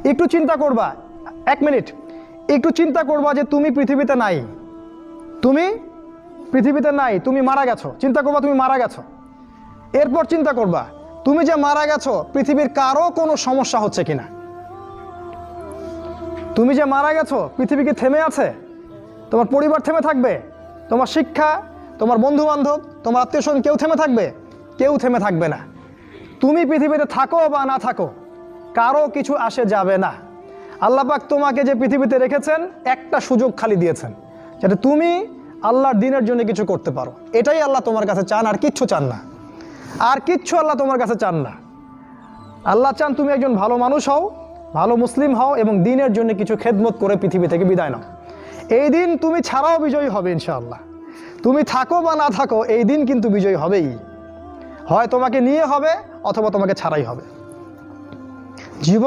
একটু চিন্তা করবা, 1 মিনিট, একটু চিন্তা করবা যে তুমি পৃথিবীতে নাই, তুমি পৃথিবীতে নাই, তুমি মারা গেছো। চিন্তা করবা তুমি মারা গেছো। এরপর চিন্তা করবা তুমি যে মারা গেছো পৃথিবীর কারো কোনো সমস্যা হচ্ছে কিনা। তুমি যে মারা গেছো পৃথিবী কি থেমে আছে? তোমার পরিবার থেমে থাকবে? তোমার শিক্ষা, তোমার বন্ধু বান্ধব, তোমার আত্মীয় স্বজন কেউ থেমে থাকবে? কেউ থেমে থাকবে না। তুমি পৃথিবীতে থাকো বা না থাকো, কারো কিছু আসে যাবে না। আল্লাহ পাক তোমাকে যে পৃথিবীতে রেখেছেন একটা সুযোগ খালি দিয়েছেন, যাতে তুমি আল্লাহর দ্বীনের জন্য কিছু করতে পারো। এটাই আল্লাহ তোমার কাছে চান, আর কিচ্ছু চান না। আর কিচ্ছু আল্লাহ তোমার কাছে চান না। আল্লাহ চান তুমি একজন ভালো মানুষ হও, ভালো মুসলিম হও এবং দ্বীনের জন্য কিছু খেদমত করে পৃথিবী থেকে বিদায় নাও। এই দিন তুমি ছাড়াও বিজয়ী হবে ইনশাআল্লাহ। তুমি থাকো বা না থাকো, এই দিন কিন্তু বিজয়ী হবেই। হয় তোমাকে নিয়ে হবে অথবা তোমাকে ছাড়াই হবে। জীবন